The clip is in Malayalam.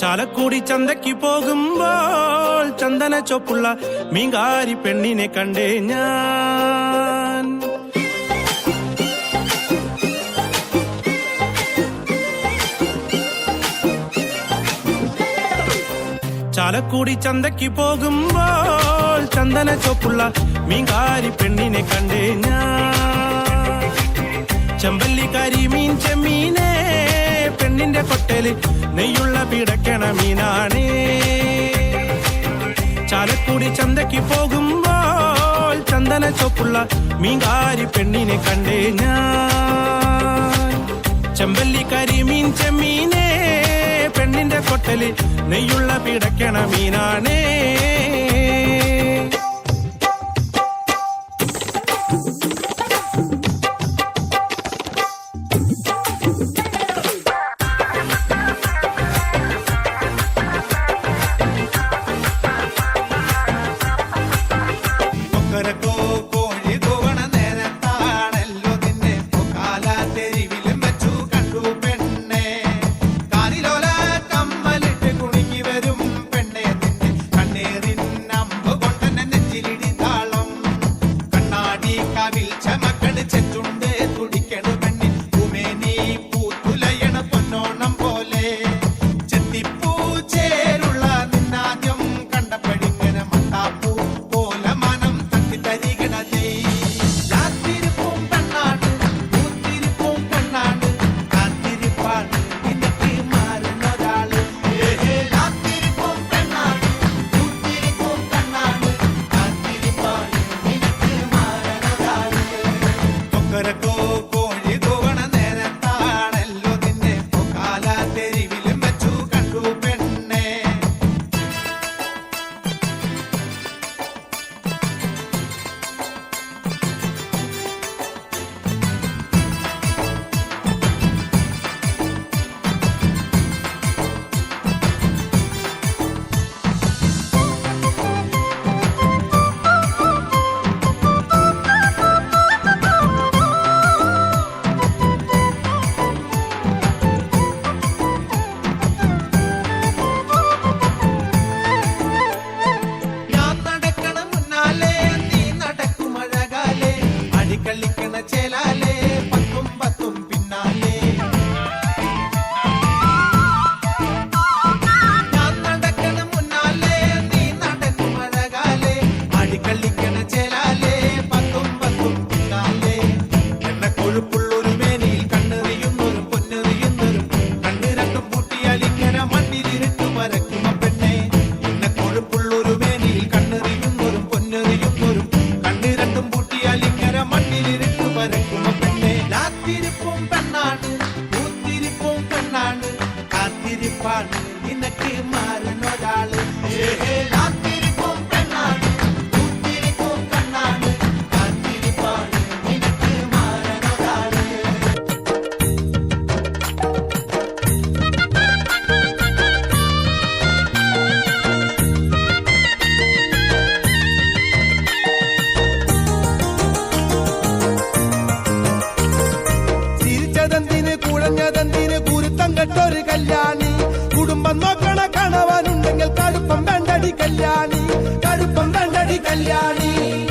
ചാലക്കുടി ചന്തയ്ക്ക് പോകുമ്പോൾ ചന്ദന ചൊപ്പുള്ള മീങ്കാരി പെണ്ണിനെ കണ്ടേ ഞാൻ. ചാലക്കുടി ചന്തയ്ക്ക് പോകുമ്പോൾ ചന്ദന ചൊപ്പുള്ള മീങ്കാരി പെണ്ണിനെ കണ്ടേ ഞാൻ. ചെമ്പല്ലി കരിമീൻ ചെമ്മീനെ പെണ്ണിന്റെ കൊട്ടേല് നെയ്യുള്ള പിടക്കണ മീനാണേ. ചാലക്കുടി ചന്തയ്ക്ക് പോകുമ്പോൾ ചന്ദന ചൊപ്പുള്ള മീൻകാരി പെണ്ണിനെ കണ്ടേ ഞാൻ. ചെമ്പല്ലി കരിമീൻ ചെമ്മീനെ പെണ്ണിന്റെ കൊട്ടല് നെയ്യുള്ള പിടക്കണ മീനാണേ. നിനക്ക് മാറുന്നൊരാള് ൊരു കല്യാണി കുടുംബം നോക്കണ കണവനുണ്ടെങ്കിൽ കടുപ്പം വേണ്ടടി കല്യാണി കടുപ്പം വേണ്ടടി കല്യാണി.